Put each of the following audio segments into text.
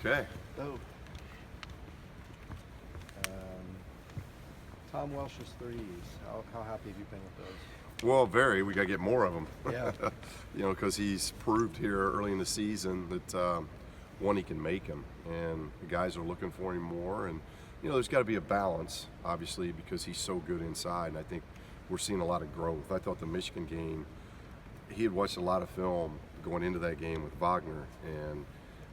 Okay. Oh. Tom Welsh's threes. How happy have you been with those? Well, very. We got to get more of them. Yeah. Because he's proved here early in the season that one, he can make them, and the guys are looking for him more. And there's got to be a balance, obviously, because he's so good inside. And I think we're seeing a lot of growth. I thought the Michigan game, he had watched a lot of film going into that game with Wagner, and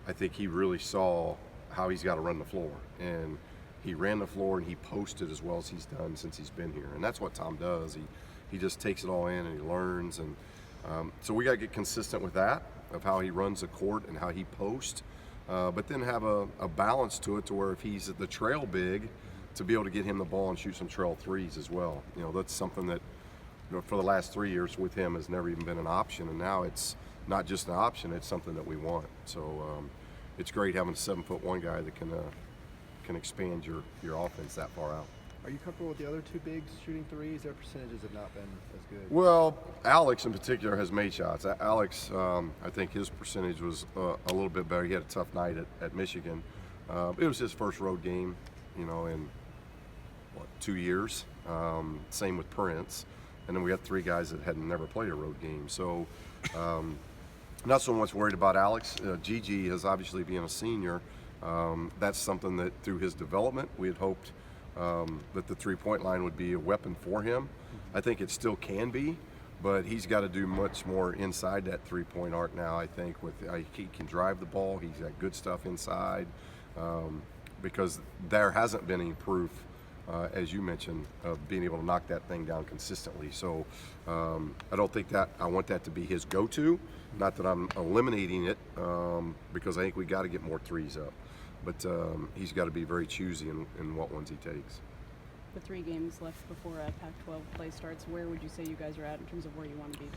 I think he really saw how he's got to run the floor. And he ran the floor and he posted as well as he's done since he's been here. And that's what Tom does. He just takes it all in and he learns. And so we got to get consistent with that, of how he runs the court and how he posts. But then have a balance to it, to where if he's at the trail big, to be able to get him the ball and shoot some trail threes as well. That's something that for the last 3 years with him has never even been an option. And now it's not just an option, it's something that we want. So it's great having a 7'1" guy that can expand your offense that far out. Are you comfortable with the other two bigs shooting threes? Their percentages have not been as good. Well, Alex in particular has made shots. Alex, I think his percentage was a little bit better. He had a tough night at Michigan. It was his first road game, in 2 years. Same with Prince. And then we got 3 guys that had never played a road game. So not so much worried about Alex. Gigi has obviously been a senior. That's something that through his development we had hoped that the three-point line would be a weapon for him. I think it still can be, but he's got to do much more inside that three-point arc now. I think he can drive the ball. He's got good stuff inside, because there hasn't been any proof, as you mentioned, of being able to knock that thing down consistently. So I don't think that I want that to be his go-to. Not that I'm eliminating it, because I think we got to get more threes up. But he's got to be very choosy in what ones he takes. The 3 games left before Pac-12 play starts, where would you say you guys are at in terms of where you want to be?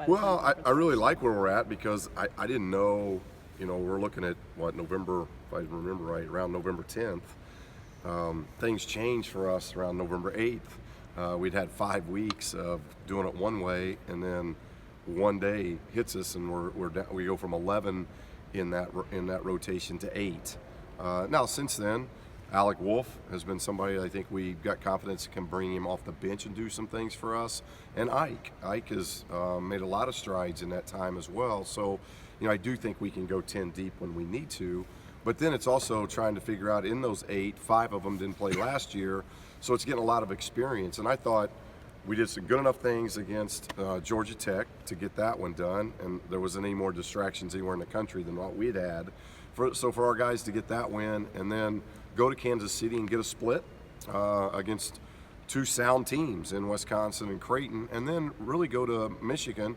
Well, I really like where we're at, because I didn't know, we're looking at, November, if I remember right, around November 10th. Things changed for us around November 8th. We'd had 5 weeks of doing it one way, and then one day hits us, and we're down, we go from 11 in that rotation to 8. Now, since then, Alec Wolf has been somebody I think we've got confidence can bring him off the bench and do some things for us. And Ike has made a lot of strides in that time as well. So, I do think we can go 10 deep when we need to. But then it's also trying to figure out, in those 8, 5 of them didn't play last year. So it's getting a lot of experience. And I thought we did some good enough things against Georgia Tech to get that one done. And there wasn't any more distractions anywhere in the country than what we'd had. So for our guys to get that win and then go to Kansas City and get a split against 2 sound teams in Wisconsin and Creighton, and then really go to Michigan,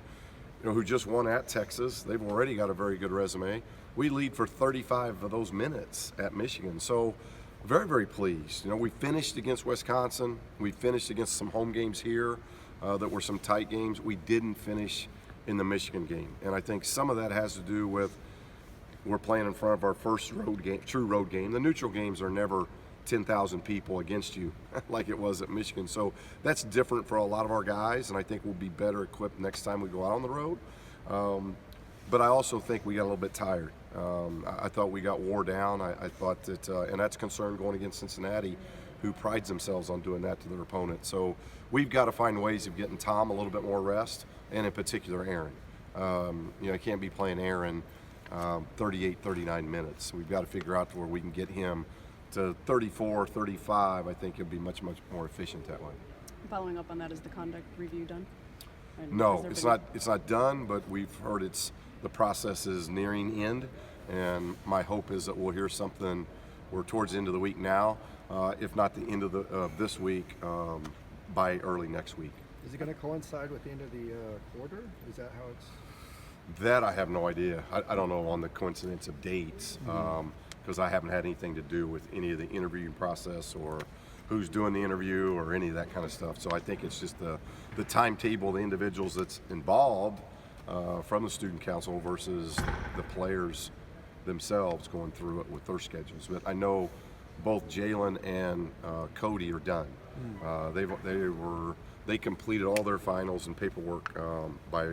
who just won at Texas. They've already got a very good resume. We lead for 35 of those minutes at Michigan. So very, very pleased. We finished against Wisconsin. We finished against some home games here that were some tight games. We didn't finish in the Michigan game. And I think some of that has to do with we're playing in front of our first road game, true road game. The neutral games are never 10,000 people against you like it was at Michigan. So that's different for a lot of our guys, and I think we'll be better equipped next time we go out on the road. But I also think we got a little bit tired. I thought we got wore down. I thought that, and that's a concern going against Cincinnati, who prides themselves on doing that to their opponent. So we've got to find ways of getting Tom a little bit more rest, and in particular Aaron. I can't be playing Aaron 38, 39 minutes. We've got to figure out to where we can get him to 34, 35. I think it'll be much, much more efficient that way. Following up on that, is the conduct review done? And no, it's not done, but we've heard the process is nearing end, and my hope is that we'll hear something. We're towards the end of the week now, if not the end of this week, by early next week. Is it going to coincide with the end of the quarter? Is that how it's? That I have no idea. I don't know on the coincidence of dates, because I haven't had anything to do with any of the interviewing process or who's doing the interview or any of that kind of stuff. So I think it's just the timetable, the individuals that's involved from the student council versus the players themselves going through it with their schedules. But I know both Jalen and Cody are done. They completed all their finals and paperwork by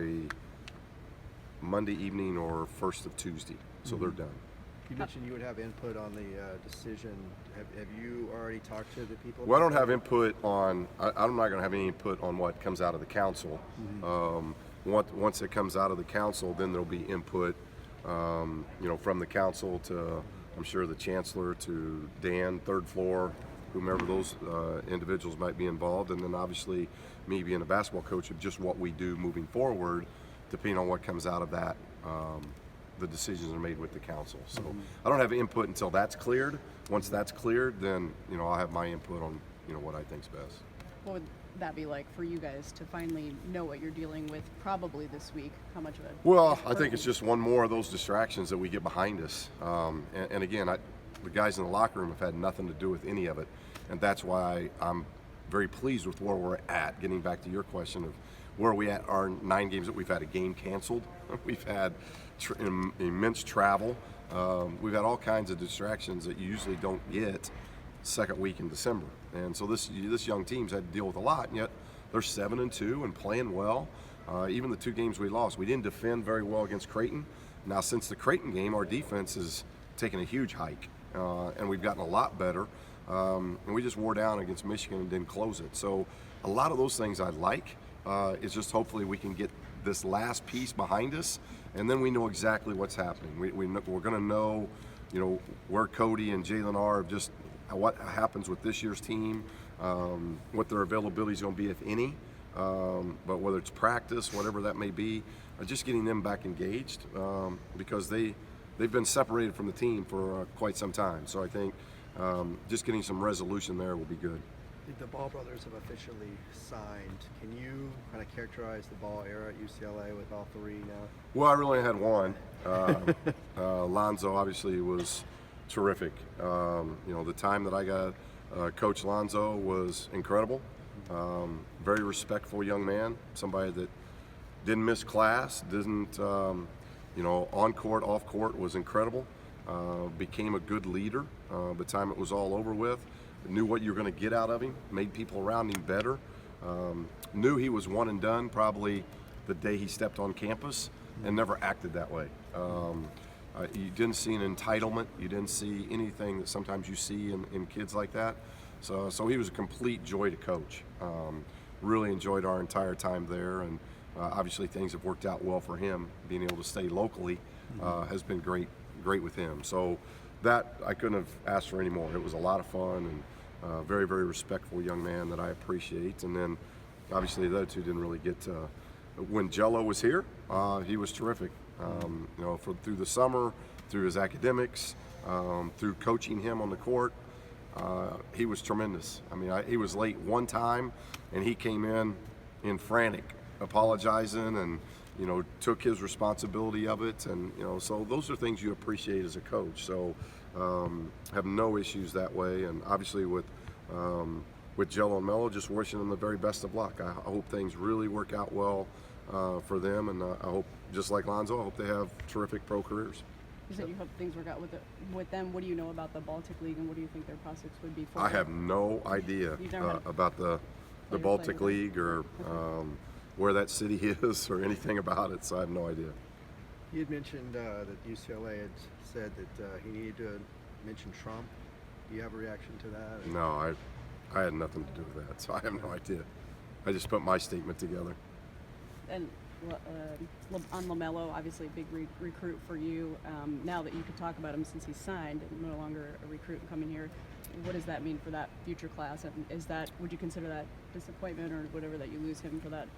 Monday evening or first of Tuesday, so they're done. You mentioned you would have input on the decision. Have you already talked to the people? Well, I about don't have that? input on. I'm not going to have any input on what comes out of the council. Once it comes out of the council, then there'll be input, from the council to, I'm sure, the chancellor, to Dan, third floor, whomever those individuals might be involved, and then obviously me being a basketball coach of just what we do moving forward, depending on what comes out of that. The decisions are made with the council. So I don't have input until that's cleared. Once that's cleared, then I'll have my input on what I think's best. What would that be like for you guys to finally know what you're dealing with probably this week? How much of it? Well, I think it's just one more of those distractions that we get behind us. And again, the guys in the locker room have had nothing to do with any of it, and that's why I'm very pleased with where we're at. Getting back to your question of where are we at, our 9 games that we've had a game canceled, we've had immense travel, we've had all kinds of distractions that you usually don't get second week in December. And so this young team's had to deal with a lot, and yet they're 7-2 and playing well. Even the 2 games we lost, we didn't defend very well against Creighton. Now, since the Creighton game, our defense has taken a huge hike, and we've gotten a lot better. And we just wore down against Michigan and didn't close it. So a lot of those things I like. It's just hopefully we can get this last piece behind us, and then we know exactly what's happening. We're going to know, where Cody and Jalen are, just what happens with this year's team, what their availability is going to be, if any. But whether it's practice, whatever that may be, just getting them back engaged, because they've been separated from the team for quite some time. So I think just getting some resolution there will be good. The Ball brothers have officially signed. Can you kind of characterize the Ball era at UCLA with all 3 now? Well, I really had one. Lonzo obviously was terrific. The time that I got Coach Lonzo was incredible. Very respectful young man, somebody that didn't miss class, didn't, on court, off court was incredible. Became a good leader by the time it was all over with. Knew what you were going to get out of him, made people around him better. Knew he was one and done probably the day he stepped on campus, and never acted that way. You didn't see an entitlement. You didn't see anything that sometimes you see in kids like that. So he was a complete joy to coach. Really enjoyed our entire time there, and obviously things have worked out well for him. Being able to stay locally has been great with him. So that I couldn't have asked for any more. It was a lot of fun, and very, very respectful young man that I appreciate. And then obviously the other 2 didn't really get to. When Jello was here, he was terrific. Through the summer, through his academics, through coaching him on the court, he was tremendous. I mean, he was late one time, and he came in frantic, apologizing, and took his responsibility of it. And so those are things you appreciate as a coach. So have no issues that way. And obviously with Jello and Melo, just wishing them the very best of luck. I hope things really work out well for them, and I hope, just like Lonzo, I hope they have terrific pro careers. You said you hope things work out with them. What do you know about the Baltic League, and what do you think their prospects would be for I them? have no idea about the Baltic League, or where that city is, or anything about it, so I have no idea. You had mentioned that UCLA had said that he needed to mention Trump. Do you have a reaction to that? No, I had nothing to do with that, so I have no idea. I just put my statement together. And on LaMelo, obviously a big recruit for you. Now that you could talk about him since he's signed, no longer a recruit coming here, what does that mean for that future class? And would you consider that disappointment or whatever that you lose him for that?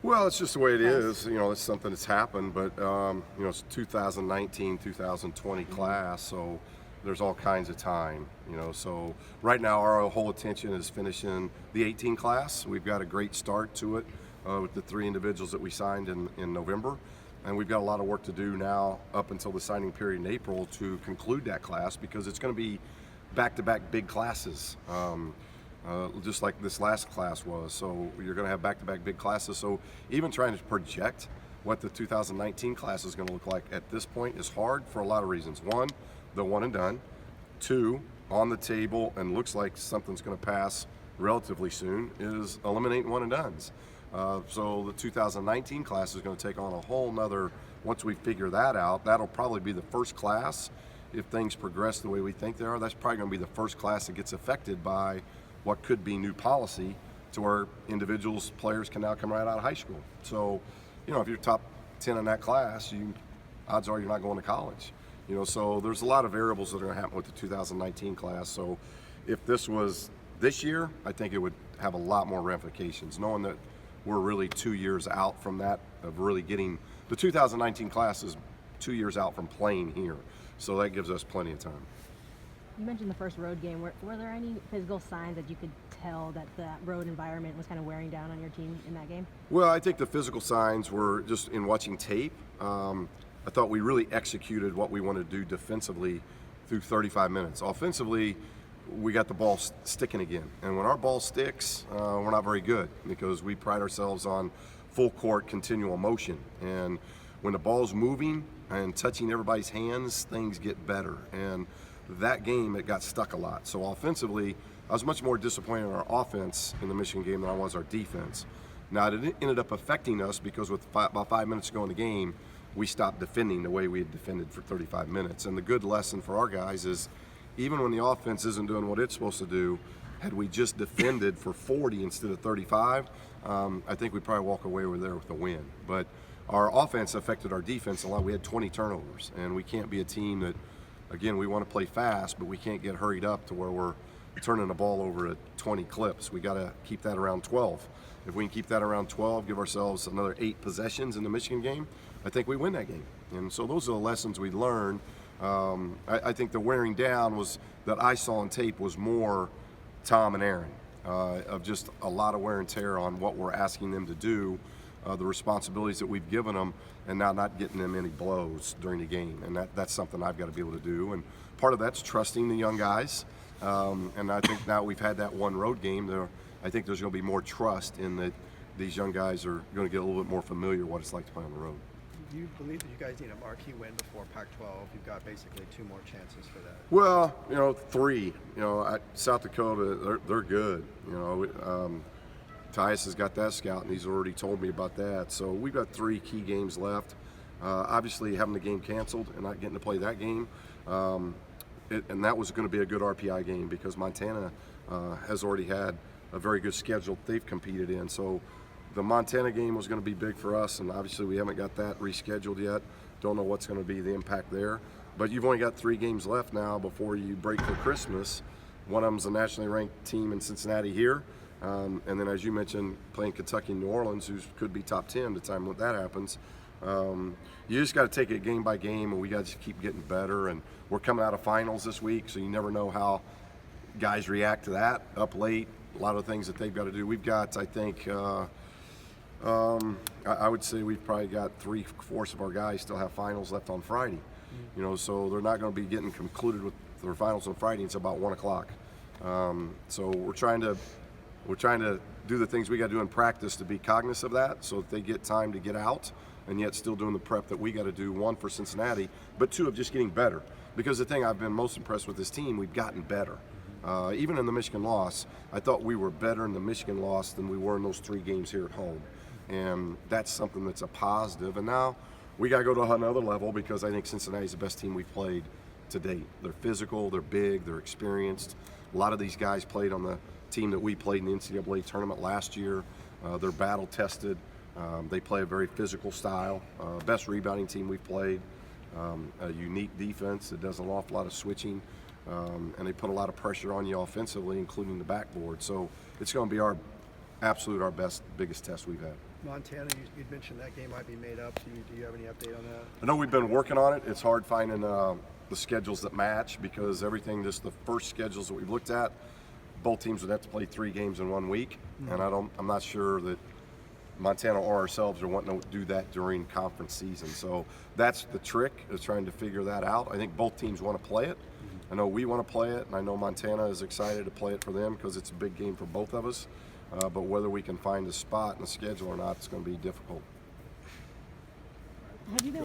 Well, it's just the way it is. It's something that's happened, but it's 2019, 2020 class, so there's all kinds of time. So right now our whole attention is finishing the 18 class. We've got a great start to it with the 3 individuals that we signed in November, and we've got a lot of work to do now up until the signing period in April to conclude that class, because it's going to be back-to-back big classes. Just like this last class was. So you're going to have back-to-back big classes. So even trying to project what the 2019 class is going to look like at this point is hard for a lot of reasons. 1, the one and done. 2, on the table, and looks like something's going to pass relatively soon, is eliminating one and dones. So the 2019 class is going to take on a whole nother, once we figure that out, that'll probably be the first class if things progress the way we think they are, that's probably going to be the first class that gets affected by what could be new policy to where individuals, players can now come right out of high school. So, if you're top 10 in that class, odds are you're not going to college. So there's a lot of variables that are going to happen with the 2019 class. So if this was this year, I think it would have a lot more ramifications, knowing that we're really 2 years out from that, of really getting the 2019 class is 2 years out from playing here. So that gives us plenty of time. You mentioned the first road game. Were there any physical signs that you could tell that that road environment was kind of wearing down on your team in that game? Well, I think the physical signs were just in watching tape. I thought we really executed what we wanted to do defensively through 35 minutes. Offensively, we got the ball sticking again. And when our ball sticks, we're not very good because we pride ourselves on full court continual motion. And when the ball's moving and touching everybody's hands, things get better. And that game, it got stuck a lot. So offensively, I was much more disappointed in our offense in the Michigan game than I was our defense. Now, it ended up affecting us because with about 5 minutes to go in the game, we stopped defending the way we had defended for 35 minutes. And the good lesson for our guys is even when the offense isn't doing what it's supposed to do, had we just defended for 40 instead of 35, I think we'd probably walk away over there with a win. But our offense affected our defense a lot. We had 20 turnovers, and we can't be a team that, again, we want to play fast, but we can't get hurried up to where we're turning the ball over at 20 clips. We got to keep that around 12. If we can keep that around 12, give ourselves another 8 possessions in the Michigan game, I think we win that game. And so those are the lessons we learned. I think the wearing down was that I saw on tape was more Tom and Aaron, of just a lot of wear and tear on what we're asking them to do, the responsibilities that we've given them, and now not getting them any blows during the game. And that's something I've got to be able to do. And part of that's trusting the young guys. And I think now we've had that one road game there. I think there's going to be more trust in that these young guys are going to get a little bit more familiar with what it's like to play on the road. Do you believe that you guys need a marquee win before Pac-12? You've got basically 2 more chances for that. Well, 3. South Dakota, they're good. Tyus has got that scout, and he's already told me about that. So we've got 3 key games left. Obviously, having the game canceled and not getting to play that game, and that was going to be a good RPI game because Montana has already had a very good schedule they've competed in. So the Montana game was going to be big for us, and obviously we haven't got that rescheduled yet. Don't know what's going to be the impact there. But you've only got 3 games left now before you break for Christmas. One of them's a nationally ranked team in Cincinnati here. And then, as you mentioned, playing Kentucky and New Orleans, who could be top 10 the time when that happens. You just got to take it game by game, and we got to keep getting better. And we're coming out of finals this week, so you never know how guys react to that. Up late, a lot of things that they've got to do. We've got, I think, I would say we've probably got 3/4 of our guys still have finals left on Friday. So they're not going to be getting concluded with their finals on Friday until about 1 o'clock. So we're trying to do the things we got to do in practice to be cognizant of that, so that they get time to get out, and yet still doing the prep that we got to do. 1 for Cincinnati, but 2 of just getting better. Because the thing I've been most impressed with this team, we've gotten better. Even in the Michigan loss, I thought we were better in the Michigan loss than we were in those 3 games here at home. And that's something that's a positive. And now we got to go to another level because I think Cincinnati's the best team we've played to date. They're physical, they're big, they're experienced. A lot of these guys played on the team that we played in the NCAA tournament last year. They're battle tested. They play a very physical style. Best rebounding team we've played. A unique defense that does an awful lot of switching. And they put a lot of pressure on you offensively, including the backboard. So it's going to be our biggest test we've had. Montana, you'd mentioned that game might be made up. Do you have any update on that? I know we've been working on it. It's hard finding the schedules that match because everything, just the first schedules that we've looked at, both teams would have to play 3 games in 1 week. And I'm not sure that Montana or ourselves are wanting to do that during conference season. So that's the trick, is trying to figure that out. I think both teams want to play it. I know we want to play it, and I know Montana is excited to play it for them because it's a big game for both of us. But whether we can find a spot in the schedule or not, it's going to be difficult. Have you been